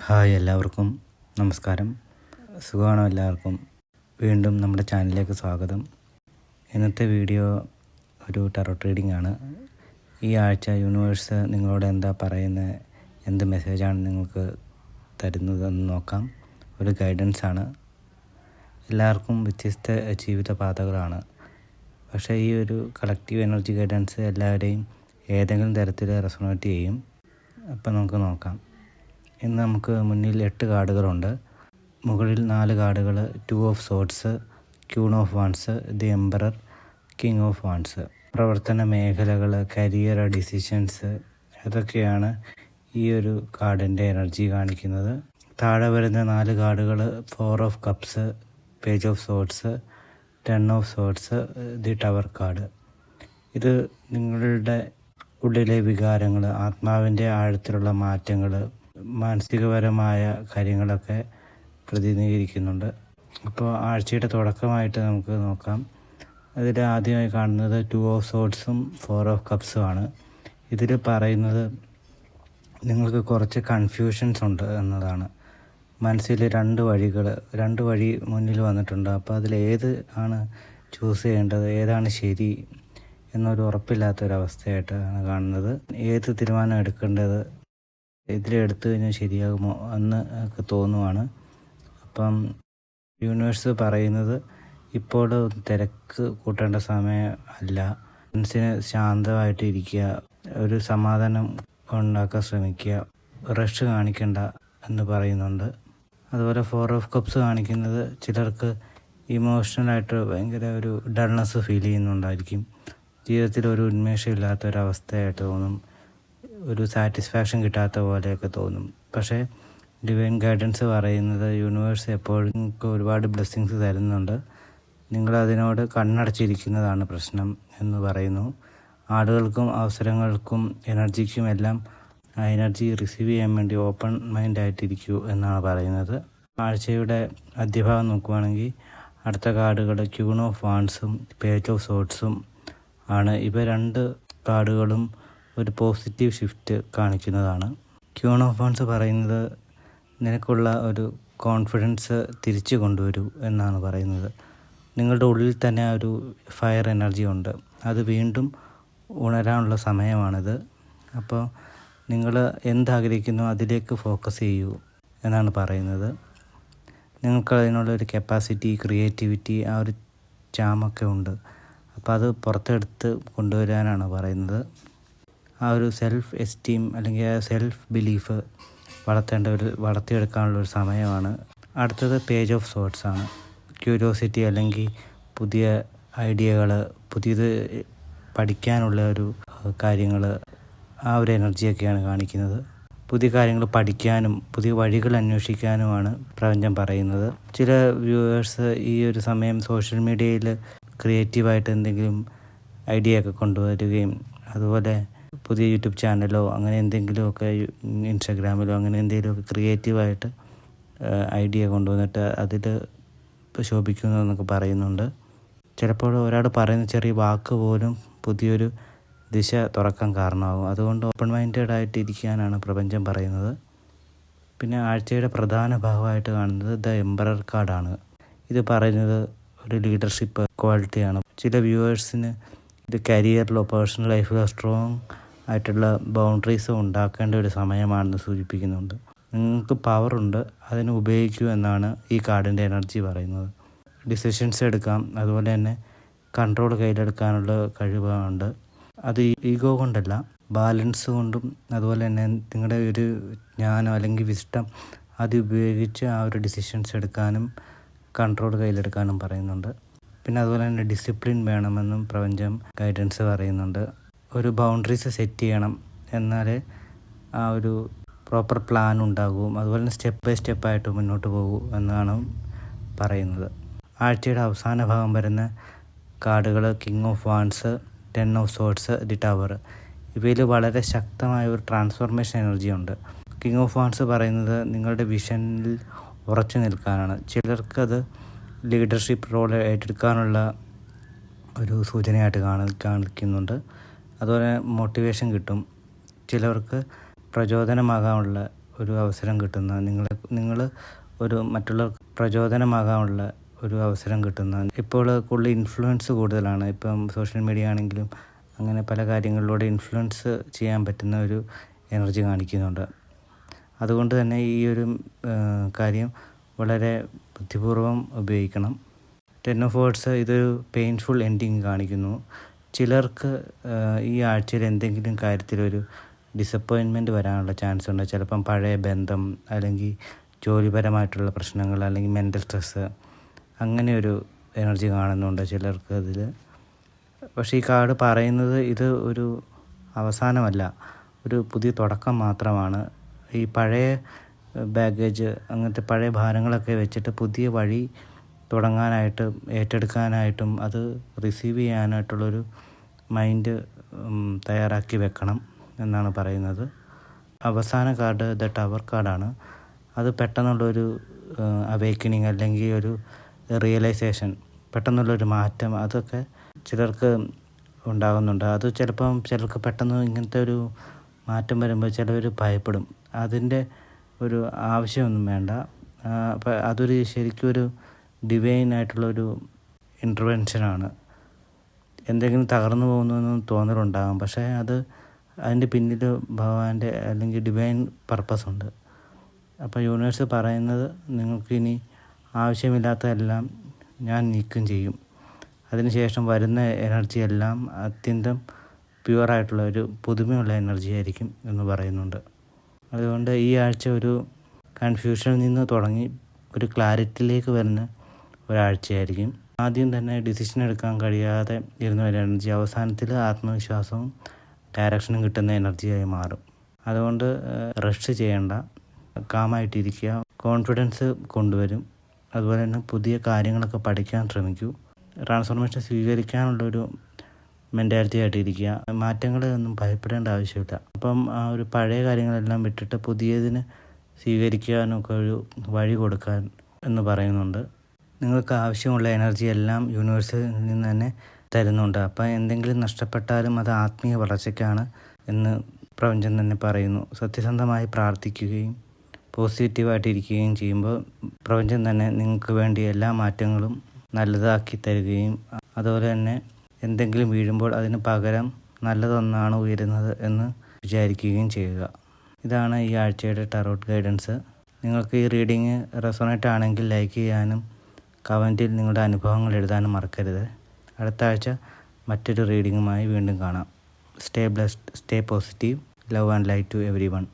Hi, എല്ലാവർക്കും നമസ്കാരം. സുഖമാണോ എല്ലാവർക്കും? വീണ്ടും നമ്മുടെ ചാനലിലേക്ക് സ്വാഗതം. ഇന്നത്തെ വീഡിയോ ഒരു ടാറോട്ട് റീഡിംഗ് ആണ്. ഈ ആഴ്ച യൂണിവേഴ്സ് നിങ്ങളോട് എന്താ പറയുന്നത്, എന്ത് മെസ്സേജാണ് നിങ്ങൾക്ക് തരുന്നതെന്ന് നോക്കാം. ഒരു ഗൈഡൻസ് ആണ്. എല്ലാവർക്കും വ്യത്യസ്ത ജീവിത പാതകളാണ്. പക്ഷേ ഈ ഒരു കളക്റ്റീവ് എനർജി ഗൈഡൻസ് എല്ലാവരെയും ഏതെങ്കിലും തരത്തിൽ റെസൊണേറ്റ് ചെയ്യും. അപ്പം നമുക്ക് നോക്കാം. ഇന്ന് നമുക്ക് മുന്നിൽ 8 കാർഡുകളുണ്ട്. മുകളിൽ 4 കാർഡുകൾ 2 of swords, queen of wands, the emperor, king of wands. പ്രവർത്തന മേഖലകൾ, കരിയർ, ഡിസിഷൻസ്, ഇതൊക്കെയാണ് ഈ ഒരു കാർഡിൻ്റെ എനർജി കാണിക്കുന്നത്. താഴെ വരുന്ന 4 കാർഡുകൾ 4 of cups, page of swords, 10 of swords, the tower card. ഇത് നിങ്ങളുടെ ഉള്ളിലെ വികാരങ്ങൾ, ആത്മാവിൻ്റെ ആഴത്തിലുള്ള മാറ്റങ്ങൾ, മാനസികപരമായ കാര്യങ്ങളൊക്കെ പ്രതിനിധീകരിക്കുന്നുണ്ട്. അപ്പോൾ ആഴ്ചയുടെ തുടക്കമായിട്ട് നമുക്ക് നോക്കാം. അതിൽ ആദ്യമായി കാണുന്നത് 2 ഓഫ് സോർഡ്സും 4 ഓഫ് കപ്സും ആണ്. ഇതിൽ പറയുന്നത് നിങ്ങൾക്ക് കുറച്ച് കൺഫ്യൂഷൻസ് ഉണ്ട് എന്നതാണ്. മനസ്സിൽ 2 വഴി മുന്നിൽ വന്നിട്ടുണ്ട്. അപ്പോൾ അതിൽ ഏത് ആണ് ചൂസ് ചെയ്യേണ്ടത്, ഏതാണ് ശരി എന്നൊരു ഉറപ്പില്ലാത്തൊരവസ്ഥയായിട്ടാണ് കാണുന്നത്. ഏത് തീരുമാനം എടുക്കേണ്ടത്, ഇതിലെടുത്തു കഴിഞ്ഞാൽ ശരിയാകുമോ എന്ന് ഒക്കെ തോന്നുവാണ്. അപ്പം യൂണിവേഴ്സ് പറയുന്നത് ഇപ്പോൾ തിരക്ക് കൂട്ടേണ്ട സമയം അല്ല, മനസ്സിന് ശാന്തമായിട്ട് ഇരിക്കുക, ഒരു സമാധാനം ഉണ്ടാക്കാൻ ശ്രമിക്കുക, റഷ് കാണിക്കണ്ട എന്ന് പറയുന്നുണ്ട്. അതുപോലെ 4 ഓഫ് കപ്സ് കാണിക്കുന്നത് ചിലർക്ക് ഇമോഷണലായിട്ട് ഭയങ്കര ഒരു ഡൾനെസ് ഫീൽ ചെയ്യുന്നുണ്ടായിരിക്കും. ജീവിതത്തിൽ ഒരു ഉന്മേഷം ഇല്ലാത്തൊരവസ്ഥയായിട്ട് തോന്നും, ഒരു സാറ്റിസ്ഫാക്ഷൻ കിട്ടാത്ത പോലെയൊക്കെ തോന്നും. പക്ഷേ ഡിവൈൻ ഗൈഡൻസ് പറയുന്നത് യൂണിവേഴ്സ് എപ്പോഴും നിങ്ങൾക്ക് ഒരുപാട് ബ്ലെസ്സിങ്സ് തരുന്നുണ്ട്. നിങ്ങളതിനോട് കണ്ണടച്ചിരിക്കുന്നതാണ് പ്രശ്നം എന്ന് പറയുന്നു. ആളുകൾക്കും അവസരങ്ങൾക്കും എനർജിക്കും എല്ലാം ആ എനർജി റിസീവ് ചെയ്യാൻ വേണ്ടി ഓപ്പൺ മൈൻഡായിട്ടിരിക്കൂ എന്നാണ് പറയുന്നത്. ആഴ്ചയുടെ മധ്യഭാഗം നോക്കുവാണെങ്കിൽ അടുത്ത കാർഡുകൾ ക്യൂൺ ഓഫ് വാൻസും പേജ് ഓഫ് സോർഡ്സും ആണ്. ഇവ 2 കാർഡുകളും ഒരു പോസിറ്റീവ് ഷിഫ്റ്റ് കാണിക്കുന്നതാണ്. ക്യൂൺ ഓഫ് വാൻസ് പറയുന്നത് നിനക്കുള്ള ഒരു കോൺഫിഡൻസ് തിരിച്ചു കൊണ്ടുവരൂ എന്നാണ് പറയുന്നത്. നിങ്ങളുടെ ഉള്ളിൽ തന്നെ ഒരു ഫയർ എനർജി ഉണ്ട്, അത് വീണ്ടും ഉണരാനുള്ള സമയമാണിത്. അപ്പോൾ നിങ്ങൾ എന്താഗ്രഹിക്കുന്നു അതിലേക്ക് ഫോക്കസ് ചെയ്യൂ എന്നാണ് പറയുന്നത്. നിങ്ങൾക്ക് അതിനുള്ളൊരു കപ്പാസിറ്റി, ക്രിയേറ്റിവിറ്റി, ആ ഒരു ചാമൊക്കെ ഉണ്ട്. അപ്പോൾ അത് പുറത്തെടുത്ത് കൊണ്ടുവരാനാണ് പറയുന്നത്. ആ ഒരു സെൽഫ് എസ്റ്റീം അല്ലെങ്കിൽ ആ സെൽഫ് ബിലീഫ് വളർത്തിയെടുക്കാനുള്ളൊരു സമയമാണ്. അടുത്തത് പേജ് ഓഫ് സോർഡ്സ് ആണ്. ക്യൂരിയോസിറ്റി അല്ലെങ്കിൽ പുതിയ ഐഡിയകൾ, പുതിയത് പഠിക്കാനുള്ള ഒരു കാര്യങ്ങൾ, ആ ഒരു എനർജിയൊക്കെയാണ് കാണിക്കുന്നത്. പുതിയ കാര്യങ്ങൾ പഠിക്കാനും പുതിയ വഴികൾ അന്വേഷിക്കാനുമാണ് പ്രപഞ്ചം പറയുന്നത്. ചില വ്യൂവേഴ്സ് ഈ ഒരു സമയം സോഷ്യൽ മീഡിയയിൽ ക്രിയേറ്റീവായിട്ട് എന്തെങ്കിലും ഐഡിയ ഒക്കെ കൊണ്ടുവരികയും അതുപോലെ പുതിയ യൂട്യൂബ് ചാനലോ അങ്ങനെ എന്തെങ്കിലുമൊക്കെ, ഇൻസ്റ്റാഗ്രാമിലോ അങ്ങനെ എന്തെങ്കിലുമൊക്കെ ക്രിയേറ്റീവായിട്ട് ഐഡിയ കൊണ്ടുവന്നിട്ട് അതിൽ ശോഭിക്കുന്നു എന്നൊക്കെ പറയുന്നുണ്ട്. ചിലപ്പോൾ ഒരാൾ പറയുന്ന ചെറിയ വാക്ക് പോലും പുതിയൊരു ദിശ തുറക്കാൻ കാരണമാകും. അതുകൊണ്ട് ഓപ്പൺ മൈൻഡഡ് ആയിട്ട് ഇരിക്കാനാണ് പ്രപഞ്ചം പറയുന്നത്. പിന്നെ ആഴ്ചയുടെ പ്രധാന ഭാഗമായിട്ട് കാണുന്നത് ദ എംപറർ കാർഡാണ്. ഇത് പറയുന്നത് ഒരു ലീഡർഷിപ്പ് ക്വാളിറ്റിയാണ്. ചില വ്യൂവേഴ്സിന് ഇത് കരിയറിലോ പേഴ്സണൽ ലൈഫിലോ സ്ട്രോങ് ആയിട്ടുള്ള ബൗണ്ടറീസ് ഉണ്ടാക്കേണ്ട ഒരു സമയമാണെന്ന് സൂചിപ്പിക്കുന്നുണ്ട്. നിങ്ങൾക്ക് പവറുണ്ട്, അതിനെ ഉപയോഗിക്കൂ എന്നാണ് ഈ കാർഡിൻ്റെ എനർജി പറയുന്നത്. ഡിസിഷൻസ് എടുക്കാം, അതുപോലെ തന്നെ കൺട്രോൾ കയ്യിലെടുക്കാനുള്ള കഴിവുണ്ട്. അത് ഈഗോ കൊണ്ടല്ല, ബാലൻസ് കൊണ്ടും അതുപോലെ തന്നെ നിങ്ങളുടെ ഒരു ജ്ഞാനം അല്ലെങ്കിൽ വിസ്ഡം അത് ഉപയോഗിച്ച് ആ ഒരു ഡിസിഷൻസ് എടുക്കാനും കൺട്രോൾ കയ്യിലെടുക്കാനും പറയുന്നുണ്ട്. പിന്നെ അതുപോലെ തന്നെ ഡിസിപ്ലിൻ വേണമെന്നും പ്രപഞ്ചം ഗൈഡൻസ് പറയുന്നുണ്ട്. ഒരു ബൗണ്ടറീസ് സെറ്റ് ചെയ്യണം, എന്നാലേ ആ ഒരു പ്രോപ്പർ പ്ലാൻ ഉണ്ടാകും. അതുപോലെ തന്നെ സ്റ്റെപ്പ് ബൈ സ്റ്റെപ്പായിട്ട് മുന്നോട്ട് പോകൂ എന്നാണ് പറയുന്നത്. ആഴ്ചയുടെ അവസാന ഭാഗം വരുന്ന കാർഡുകൾ king of wands, 10 of swords, the tower. ഇവയിൽ വളരെ ശക്തമായ ഒരു ട്രാൻസ്ഫോർമേഷൻ എനർജി ഉണ്ട്. കിങ് ഓഫ് വാൻസ് പറയുന്നത് നിങ്ങളുടെ വിഷനിൽ ഉറച്ചു നിൽക്കാനാണ്. ചിലർക്കത് ലീഡർഷിപ്പ് റോൾ ഏറ്റെടുക്കാനുള്ള ഒരു സൂചനയായിട്ട് കാണിക്കുന്നുണ്ട്. അതുപോലെ മോട്ടിവേഷൻ കിട്ടും. ചിലവർക്ക് പ്രചോദനമാകാനുള്ള ഒരു അവസരം കിട്ടുന്ന, നിങ്ങൾ ഒരു മറ്റുള്ളവർക്ക് പ്രചോദനമാകാനുള്ള ഒരു അവസരം കിട്ടുന്ന, ഇപ്പോൾ കൂടുതൽ ഇൻഫ്ലുവൻസ് കൂടുതലാണ്. ഇപ്പം സോഷ്യൽ മീഡിയ ആണെങ്കിലും അങ്ങനെ പല കാര്യങ്ങളിലൂടെ ഇൻഫ്ലുവൻസ് ചെയ്യാൻ പറ്റുന്ന ഒരു എനർജി കാണിക്കുന്നുണ്ട്. അതുകൊണ്ട് തന്നെ ഈ ഒരു കാര്യം വളരെ ബുദ്ധിപൂർവ്വം ഉപയോഗിക്കണം. 10 of Swords ഇതൊരു പെയിൻഫുൾ എൻഡിങ് കാണിക്കുന്നു. ചിലർക്ക് ഈ ആഴ്ചയിൽ എന്തെങ്കിലും കാര്യത്തിലൊരു ഡിസപ്പോയിൻമെൻറ്റ് വരാനുള്ള ചാൻസ് ഉണ്ട്. ചിലപ്പം പഴയ ബന്ധം, അല്ലെങ്കിൽ ജോലിപരമായിട്ടുള്ള പ്രശ്നങ്ങൾ, അല്ലെങ്കിൽ മെൻ്റൽ സ്ട്രെസ്സ്, അങ്ങനെ ഒരു എനർജി കാണുന്നുണ്ട് ചിലർക്ക് അതിൽ. പക്ഷേ ഈ കാർഡ് പറയുന്നത് ഇത് ഒരു അവസാനമല്ല, ഒരു പുതിയ തുടക്കം മാത്രമാണ്. ഈ പഴയ ബാഗേജ്, അങ്ങനത്തെ പഴയ ഭാരങ്ങളൊക്കെ വെച്ചിട്ട് പുതിയ വഴി തുടങ്ങാനായിട്ടും ഏറ്റെടുക്കാനായിട്ടും അത് റിസീവ് ചെയ്യാനായിട്ടുള്ളൊരു മൈൻഡ് തയ്യാറാക്കി വെക്കണം എന്നാണ് പറയുന്നത്. അവസാന കാർഡ് ദ ടവർ കാർഡാണ്. അത് പെട്ടെന്നുള്ളൊരു അവേക്കനിങ്, അല്ലെങ്കിൽ ഒരു റിയലൈസേഷൻ, പെട്ടെന്നുള്ളൊരു മാറ്റം, അതൊക്കെ ചിലർക്ക് ഉണ്ടാകുന്നുണ്ട്. അത് ചിലർക്ക് പെട്ടെന്ന് ഇങ്ങനത്തെ ഒരു മാറ്റം വരുമ്പോൾ ചിലർ ഭയപ്പെടും. അതിൻ്റെ ഒരു ആവശ്യമൊന്നും വേണ്ട. അപ്പോൾ അതൊരു ശരിക്കും ഒരു ഡിവൈൻ ആയിട്ടുള്ളൊരു ഇൻ്റർവെൻഷനാണ്. എന്തെങ്കിലും തകർന്നു പോകുന്നതെന്ന് തോന്നലുണ്ടാകും, പക്ഷേ അതിൻ്റെ പിന്നിൽ ഭഗവാന്റെ അല്ലെങ്കിൽ ഡിവൈൻ പർപ്പസ് ഉണ്ട്. അപ്പോൾ യൂണിവേഴ്സ് പറയുന്നത്, നിങ്ങൾക്കിനി ആവശ്യമില്ലാത്തതെല്ലാം ഞാൻ നീക്കം ചെയ്യും. അതിനുശേഷം വരുന്ന എനർജി എല്ലാം അത്യന്തം പ്യുവറായിട്ടുള്ള ഒരു പുതുമയുള്ള എനർജി ആയിരിക്കും എന്ന് പറയുന്നുണ്ട്. അതുകൊണ്ട് ഈ ആഴ്ച ഒരു കൺഫ്യൂഷനിൽ നിന്ന് തുടങ്ങി ഒരു ക്ലാരിറ്റിയിലേക്ക് വരുന്ന ഒരാഴ്ചയായിരിക്കും. ആദ്യം തന്നെ ഡിസിഷൻ എടുക്കാൻ കഴിയാതെ ഇരുന്ന ഒരു എനർജി അവസാനത്തിൽ ആത്മവിശ്വാസവും ഡയറക്ഷനും കിട്ടുന്ന എനർജിയായി മാറും. അതുകൊണ്ട് റഷ് ചെയ്യേണ്ട, കാമായിട്ടിരിക്കുക, കോൺഫിഡൻസ് കൊണ്ടുവരും. അതുപോലെ തന്നെ പുതിയ കാര്യങ്ങളൊക്കെ പഠിക്കാൻ ശ്രമിക്കൂ. ട്രാൻസ്ഫോർമേഷൻ സ്വീകരിക്കാനുള്ളൊരു മെൻറ്റാലിറ്റി ആയിട്ടിരിക്കുക. മാറ്റങ്ങളൊന്നും ഭയപ്പെടേണ്ട ആവശ്യമില്ല. അപ്പം ആ ഒരു പഴയ കാര്യങ്ങളെല്ലാം വിട്ടിട്ട് പുതിയതിന് സ്വീകരിക്കാനൊക്കെ ഒരു വഴി കൊടുക്കാൻ എന്ന് പറയുന്നുണ്ട്. നിങ്ങൾക്ക് ആവശ്യമുള്ള എനർജി എല്ലാം യൂണിവേഴ്സിൽ നിന്ന് തന്നെ തരുന്നുണ്ട്. അപ്പം എന്തെങ്കിലും നഷ്ടപ്പെട്ടാലും അത് ആത്മീയ വളർച്ചയ്ക്കാണ് എന്ന് പ്രപഞ്ചം തന്നെ പറയുന്നു. സത്യസന്ധമായി പ്രാർത്ഥിക്കുകയും പോസിറ്റീവായിട്ടിരിക്കുകയും ചെയ്യുമ്പോൾ പ്രപഞ്ചം തന്നെ നിങ്ങൾക്ക് വേണ്ടി എല്ലാ മാറ്റങ്ങളും നല്ലതാക്കി തരികയും, അതുപോലെ തന്നെ എന്തെങ്കിലും വീഴുമ്പോൾ അതിന് പകരം നല്ലതൊന്നാണ് ഉയരുന്നത് എന്ന് വിചാരിക്കുകയും ചെയ്യുക. ഇതാണ് ഈ ആഴ്ചയുടെ ടാരോട്ട് ഗൈഡൻസ്. നിങ്ങൾക്ക് ഈ റീഡിങ് റെസൊണേറ്റ് ആണെങ്കിൽ ലൈക്ക് ചെയ്യാനും കമൻറ്റിൽ നിങ്ങളുടെ അനുഭവങ്ങൾ എഴുതാനും മറക്കരുത്. അടുത്ത ആഴ്ച മറ്റൊരു റീഡിങ്ങുമായി വീണ്ടും കാണാം. Stay blessed, stay positive, love and light to every one.